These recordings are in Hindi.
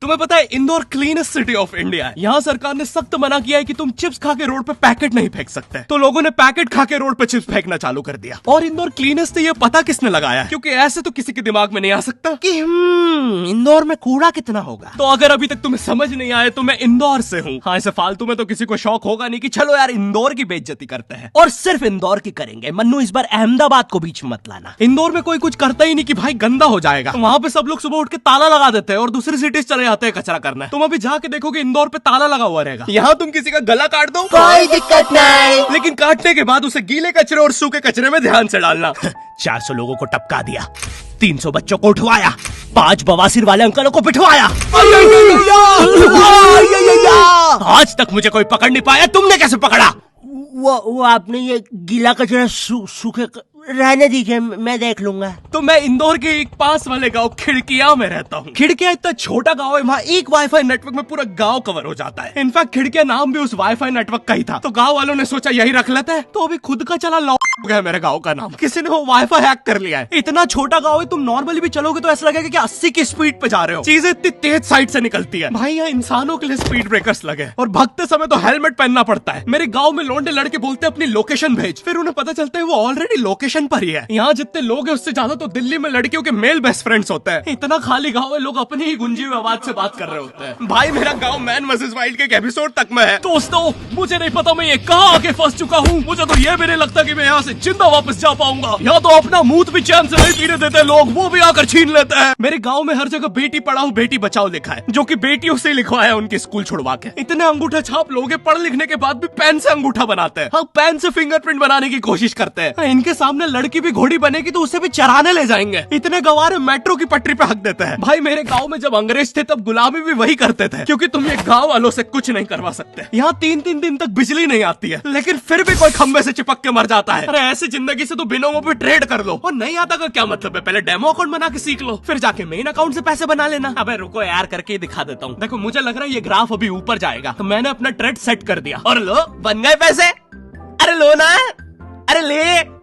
तुम्हें पता है Indore cleanest city of India है। यहाँ सरकार ने सख्त मना किया है कि तुम चिप्स खा के रोड पे पैकेट नहीं फेंक सकते। तो लोगों ने पैकेट खा के रोड पे चिप्स फेंकना चालू कर दिया। और इंदौर क्लीनेस्ट से ये पता किसने लगाया है? क्योंकि ऐसे तो किसी के दिमाग में नहीं आ सकता कि इंदौर में कूड़ा कितना होगा। तो अगर अभी तक तुम्हें समझ नहीं आया तो मैं इंदौर से हूँ। हाँ, ऐसे फालतू में तो किसी को शौक होगा नहीं कि चलो यार इंदौर की बेइज्जती करते हैं, और सिर्फ इंदौर की करेंगे। मन्नू, इस बार अहमदाबाद को बीच में मत लाना। इंदौर में कोई कुछ करता ही नहीं कि भाई गंदा हो जाएगा। तो वहाँ पे सब लोग सुबह उठ के ताला लगा देते हैं और दूसरी सिटीज चले जाते हैं कचरा करना। तुम अभी जाके देखोगे इंदौर पे ताला लगा हुआ रहेगा। यहाँ तुम किसी का गला काट दो कोई दिक्कत नहीं, लेकिन काटने के बाद उसे गीले कचरे और सूखे कचरे में ध्यान से डालना। 400 लोगों को टपका दिया, 300 बच्चों को उठवाया, 5 बवासीर वाले अंकलों को पिटवाया। आज तक मुझे कोई पकड़ नहीं पाया, तुमने कैसे पकड़ा? वो आपने ये गीला कचरा सूखे रहने दीजिए, मैं देख लूंगा। तो मैं इंदौर के एक पास वाले गांव खिड़किया में रहता हूँ। खिड़किया इतना छोटा गांव है, वहाँ एक वाईफाई नेटवर्क में पूरा गांव कवर हो जाता है। इनफैक्ट खिड़किया नाम भी उस वाईफाई नेटवर्क का ही था, तो गांव वालों ने सोचा यही रख लेते हैं। तो अभी खुद का चला लॉ हो गया मेरे गांव का नाम। किसी ने वो वाईफाई हैक कर लिया है। इतना छोटा गांव है, तुम नॉर्मली भी चलोगे तो ऐसा लगेगा कि 80 की स्पीड पे जा रहे हो। चीजें इतनी तेज साइड से निकलती है। भाई यहाँ इंसानों के लिए स्पीड ब्रेकर्स लगे, और भगते समय तो हेलमेट पहनना पड़ता है। मेरे गाँव में लौंडे लड़के बोलते अपनी लोकेशन भेज, फिर उन्हें पता चलता है वो ऑलरेडी लोकेशन पर ही है। यहाँ जितने लोग हैं उससे ज्यादा तो दिल्ली में लड़कियों के मेल बेस्ट फ्रेंड्स होते हैं। इतना खाली गांव है, लोग अपनी ही गुंजी हुई आवाज से बात कर रहे होते हैं। भाई मेरा गांव मैन वर्सेस वाइल्ड के एक एपिसोड तक में है। दोस्तों, मुझे नहीं पता मैं ये कहाँ आके फंस चुका हूँ। मुझे तो ये भी नहीं लगता कि मैं यहाँ से जिंदा वापस जा पाऊंगा। यहाँ तो अपना मूत भी चैन से नहीं पीने देते लोग, वो भी आकर छीन लेते हैं। मेरे गाँव में हर जगह बेटी पढ़ाओ बेटी बचाओ लिखा है, जो की बेटियों से लिखवाया उनके स्कूल छुड़वा के। इतने अंगूठा छाप लोग पढ़ लिखने के बाद भी पेन से अंगूठा बनाते हैं। हाँ, पेन से फिंगरप्रिंट बनाने की कोशिश करते हैं। इनके सामने लड़की भी घोड़ी बनेगी तो उसे भी चराने ले जाएंगे। इतने गवार मेट्रो की पटरी पे हक देते हैं। भाई मेरे गांव में जब अंग्रेज थे तब गुलामी भी वही करते थे, क्योंकि तुम ये गांव वालों से कुछ नहीं करवा सकते। यहाँ 3-3 दिन तक बिजली नहीं आती है, लेकिन फिर भी कोई खंबे से चिपक के मर जाता है। अरे ऐसी जिंदगी से तो बिनोमो पे ट्रेड कर लो। और नहीं आता का क्या मतलब है? पहले डेमो अकाउंट बना के सीख लो, फिर जाके मेन अकाउंट से पैसे बना लेना। अबे रुको यार, करके दिखा देता हूँ। देखो, मुझे लग रहा है ये ग्राफ अभी ऊपर जाएगा, तो मैंने अपना ट्रेड सेट कर दिया और लो बन गए पैसे। अरे लो ना, अरे ले।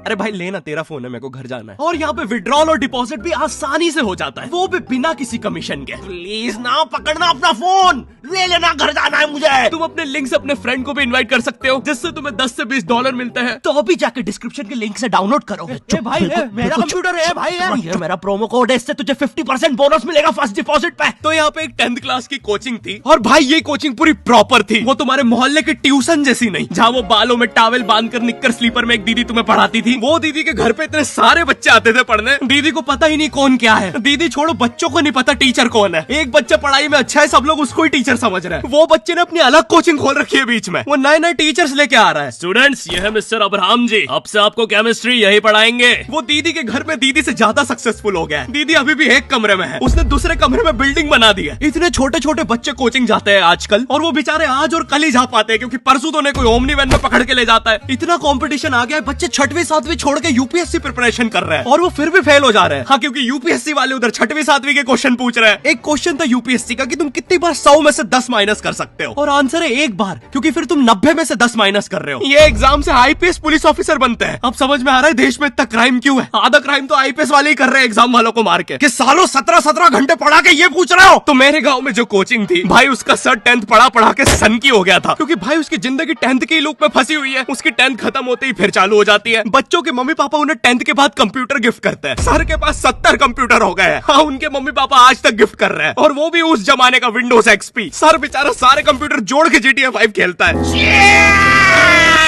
अरे भाई लेना, तेरा फोन है, मेरे को घर जाना है। और यहाँ पे विड्रॉल और डिपॉजिट भी आसानी से हो जाता है, वो भी बिना किसी कमीशन के। प्लीज ना पकड़ना अपना फोन, ले लेना, घर जाना है मुझे। तुम अपने लिंक से अपने फ्रेंड को भी इनवाइट कर सकते हो, जिससे तुम्हें 10 से 20 डॉलर मिलते हैं। तो अभी जाके डिस्क्रिप्शन के लिंक से डाउनलोड करो। भाई मेरा कंप्यूटर है भाई, ये मेरा प्रोमो कोड है, इससे तुझे 50% बोनस मिलेगा फर्स्ट डिपॉजिट पे। तो यहाँ पे एक 10th क्लास की कोचिंग थी, और भाई ये कोचिंग पूरी प्रॉपर थी। वो तुम्हारे मोहल्ले की ट्यूशन जैसी नहीं, जहाँ वो बालों में टावल बांधकर निक्कर स्लीपर में एक दीदी तुम्हें पढ़ाती थी। वो दीदी के घर पे इतने सारे बच्चे आते थे पढ़ने, दीदी को पता ही नहीं कौन क्या है। दीदी छोड़ो, बच्चों को नहीं पता टीचर कौन है। एक बच्चा पढ़ाई में अच्छा है, सब लोग उसको ही टीचर समझ रहे हैं। वो बच्चे ने अपनी अलग कोचिंग खोल रखी है बीच में, वो नए नए टीचर्स लेके आ रहा है। स्टूडेंट्स, ये है मिस्टर अब्राहम जी, अब से आपको केमिस्ट्री यही पढ़ाएंगे। वो दीदी के घर में दीदी से ज्यादा सक्सेसफुल हो गया है। दीदी अभी भी एक कमरे में है, उसने दूसरे कमरे में बिल्डिंग बना दी है। इतने छोटे छोटे बच्चे कोचिंग जाते हैं आजकल, और वो बेचारे आज और कल ही जा पाते हैं, क्योंकि परसों तो उन्हें कोई ओमनी वैन में पकड़ के ले जाता है। इतना कंपटीशन आ गया है, बच्चे 6वीं 7वीं छोड़ के यूपीएससी प्रिपरेशन कर रहे हैं, और वो फिर भी फेल हो जा रहे हैं। हाँ, क्योंकि यूपीएससी वाले उधर 6वीं 7वीं के क्वेश्चन पूछ रहे हैं। एक क्वेश्चन था यूपीएससी का कि तुम कितनी बार 100 में से 10 माइनस कर सकते हो, और आंसर है 1 बार, क्योंकि फिर तुम 90 में से 10 माइनस कर रहे हो। ये एग्जाम से आईपीएस पुलिस ऑफिसर बनते हैं। अब समझ में आ रहा है देश में इतना क्राइम क्यों है। आधा क्राइम तो आईपीएस वाले ही कर रहे हैं एग्जाम वालों को मार के, कि सालों 17-17 घंटे पढ़ा के ये पूछ रहे हो। तो मेरे गाँव में जो कोचिंग थी, भाई उसका सर 10th पढ़ा के सन की हो गया था, क्योंकि भाई उसकी जिंदगी 10th के लूप में फंसी हुई है। उसकी 10th खत्म होते ही फिर चालू हो जाती है। बच्चों के मम्मी पापा उन्हें 10th के बाद कंप्यूटर गिफ्ट करते हैं। सर के पास 70 कंप्यूटर हो गए हैं। हाँ, उनके मम्मी पापा आज तक गिफ्ट कर रहे हैं, और वो भी उस जमाने का विंडोज XP। सर बेचारा सारे कंप्यूटर जोड़ के GTA 5 खेलता है।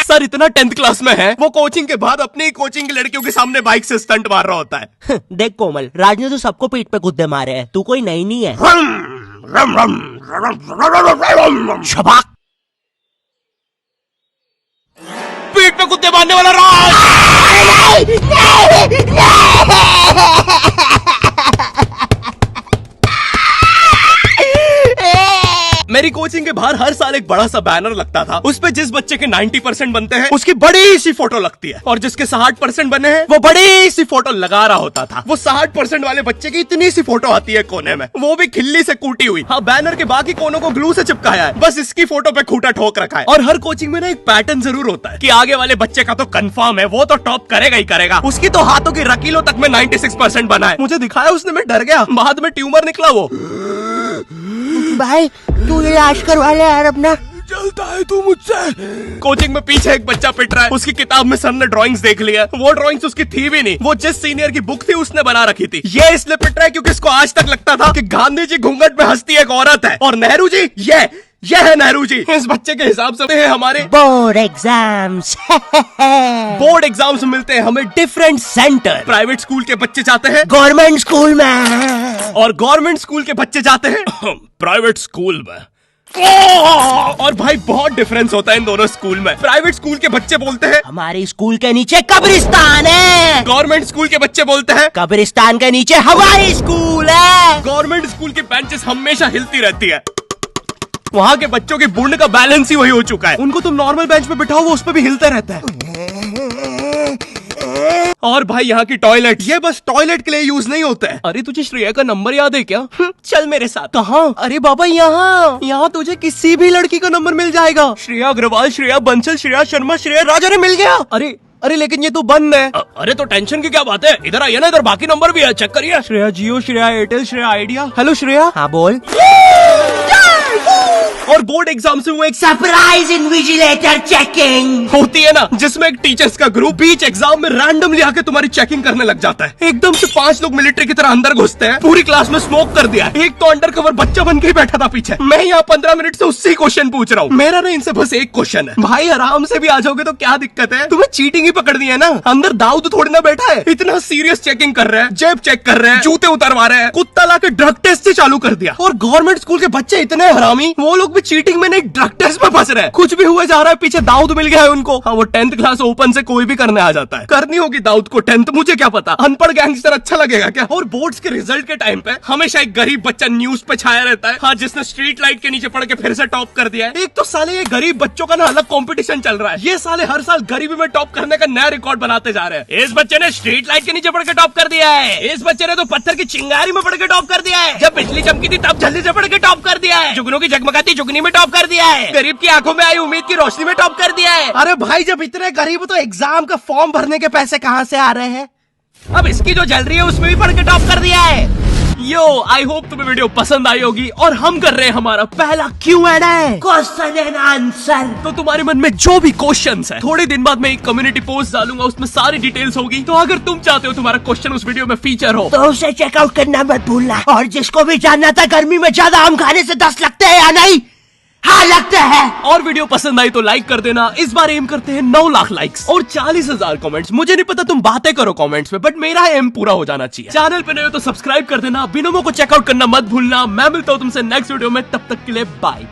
सर इतना 10th क्लास में है, वो कोचिंग के बाद अपनी ही कोचिंग की लड़कियों के सामने बाइक से स्टंट मार रहा होता है। देख कोमल, राज ने तो सबको पीठ पे गुद्दे मारे हैं, तू कोई नई नहीं है। शबाक, पीठ पे कुत्ते मारने वाला राज। मेरी कोचिंग के बाहर हर साल एक बड़ा सा बैनर लगता था, उस पे जिस बच्चे के 90% बनते हैं उसकी बड़ी सी फोटो लगती है, और जिसके 60% बने हैं वो बड़ी सी फोटो लगा रहा होता था। वो 60% वाले बच्चे की इतनी सी फोटो आती है कोने में, वो भी खिल्ली से कूटी हुई। हाँ, बैनर के बाकी कोनों को ग्लू से चिपकाया है, बस इसकी फोटो पे खूंटा ठोक रखा है। और हर कोचिंग में ना एक पैटर्न जरूर होता है कि आगे वाले बच्चे का तो कंफर्म है, वो तो टॉप करेगा ही करेगा। उसकी तो हाथों की रकीलों तक में 96% बना है। मुझे दिखाया उसने, मैं डर गया, बाद में ट्यूमर निकला वो। भाई तू इलाज करवा ले यार अपना। चलता है तू मुझसे। कोचिंग में पीछे एक बच्चा पिट रहा है, उसकी किताब में सर ने ड्राइंग्स देख लिया। वो ड्राइंग्स उसकी थी भी नहीं, वो जिस सीनियर की बुक थी उसने बना रखी थी। ये इसलिए पिट रहा है क्योंकि इसको आज तक लगता था कि गांधी जी घूंघट में हंसती एक औरत है और नेहरू जी ये है नेहरू जी। इस बच्चे के हिसाब से है हमारे बोर्ड एग्जाम्स। बोर्ड एग्जाम्स मिलते हैं हमें डिफरेंट सेंटर। प्राइवेट स्कूल के बच्चे जाते हैं गवर्नमेंट स्कूल में और गवर्नमेंट स्कूल के बच्चे जाते हैं प्राइवेट स्कूल में। और भाई बहुत डिफरेंस होता है इन दोनों स्कूल में। प्राइवेट स्कूल के बच्चे बोलते हैं हमारी स्कूल के नीचे कब्रिस्तान है। गवर्नमेंट स्कूल के बच्चे बोलते हैं कब्रिस्तान के नीचे हमारी स्कूल है। गवर्नमेंट स्कूल की बेंचेस हमेशा हिलती रहती है। वहाँ के बच्चों की बुंड का बैलेंस ही वही हो चुका है। उनको तुम नॉर्मल बेंच पे बिठाओ वो उस पे भी हिलता रहता है। और भाई यहाँ की टॉयलेट ये बस टॉयलेट के लिए यूज नहीं होता है। अरे तुझे श्रेया का नंबर याद है क्या? चल मेरे साथ। कहाँ? अरे बाबा यहाँ तुझे किसी भी लड़की का नंबर मिल जाएगा। श्रेया अग्रवाल, श्रेया बंसल, श्रेया शर्मा, श्रेया राजा ने मिल गया। अरे लेकिन ये तो बंद है। अरे तो टेंशन की क्या बात है, इधर आइए ना, इधर बाकी नंबर भी है, चेक करिए। Shreya Jio, Shreya Airtel, Shreya Idea. Hello Shreya. हाँ बोल। और बोर्ड एग्जाम से वो एक सरप्राइज इन्विजिलेटर चेकिंग होती है ना, जिसमें एक टीचर्स का ग्रुप बीच एग्जाम में रैंडमली आके तुम्हारी चेकिंग करने लग जाता है। एकदम से 5 लोग मिलिट्री की तरह अंदर घुसते हैं, पूरी क्लास में स्मोक कर दिया। एक तो अंडर कवर बच्चा बन के ही बैठा था पीछे। मैं यहाँ 15 मिनट से उससे क्वेश्चन पूछ रहा हूँ। मेरा ना इनसे बस एक क्वेश्चन है, भाई आराम से भी आ जाओगे तो क्या दिक्कत है? तुम्हें चीटिंग ही पकड़ दी है ना, अंदर दाऊद थोड़ी ना बैठा है। इतना सीरियस चेकिंग कर रहे हैं, जेब चेक कर रहे हैं, जूते उतरवा रहे हैं, कुत्ता लाके ड्रग टेस्ट से चालू कर दिया। और गवर्नमेंट स्कूल के बच्चे इतने हरामी, वो लोग भी चीटिंग में नहीं ड्रग टेस्ट में फंस रहे हैं। कुछ भी हुए जा रहा है, पीछे दाऊद मिल गया है उनको। हाँ वो 10th क्लास ओपन से कोई भी करने आ जाता है। करनी होगी दाऊद को 10th, मुझे क्या पता, अनपढ़ गैंगस्टर अच्छा लगेगा क्या? और बोर्ड्स के रिजल्ट के टाइम पे हमेशा एक गरीब बच्चा न्यूज पे छाया रहता है, हाँ जिसने स्ट्रीट लाइट के नीचे पड़ के फिर से टॉप कर दिया है। एक तो साले ये गरीब बच्चों का ना अलग कंपटीशन चल रहा है, ये साले हर साल गरीबी में टॉप करने का नया रिकॉर्ड बनाते जा रहे हैं। इस बच्चे ने स्ट्रीट लाइट के नीचे पड़ के टॉप कर दिया है, इस बच्चे ने तो पत्थर की चिंगारी में पड़ के टॉप कर दिया है, जब बिजली चमकी थी तब जल्दी से पड़ के टॉप कर दिया है, जुगनों की जगमगाती जुगनी में टॉप कर दिया है, गरीब की आंखों में आई उम्मीद की रोशनी में टॉप कर दिया है। अरे भाई जब इतने गरीब हो तो एग्जाम का फॉर्म भरने के पैसे कहाँ से आ रहे हैं? अब इसकी जो जल रही है उसमें भी पढ़ के टॉप कर दिया है। यो आई होप तुम्हें वीडियो पसंद आई होगी और हम कर रहे हैं हमारा पहला Q&A, क्वेश्चन एंड आंसर। तो तुम्हारे मन में जो भी क्वेश्चंस है, थोड़े दिन बाद मैं एक कम्युनिटी पोस्ट डालूंगा, उसमें सारी डिटेल्स होगी। तो अगर तुम चाहते हो तुम्हारा क्वेश्चन उस वीडियो में फीचर हो तो उसे चेकआउट करना मत भूलना। और जिसको भी जानना था गर्मी में ज्यादा आम खाने से दस्त लगते हैं या नहीं, हाँ लगते हैं। और वीडियो पसंद आई तो लाइक कर देना। इस बार एम करते हैं 9 लाख लाइक्स और 40,000 कमेंट्स। मुझे नहीं पता तुम बातें करो कमेंट्स में, बट मेरा एम पूरा हो जाना चाहिए। चैनल पे नए हो तो सब्सक्राइब कर देना, बिनोमो को चेकआउट करना मत भूलना। मैं मिलता हूँ तुमसे नेक्स्ट वीडियो में, तब तक के लिए बाय।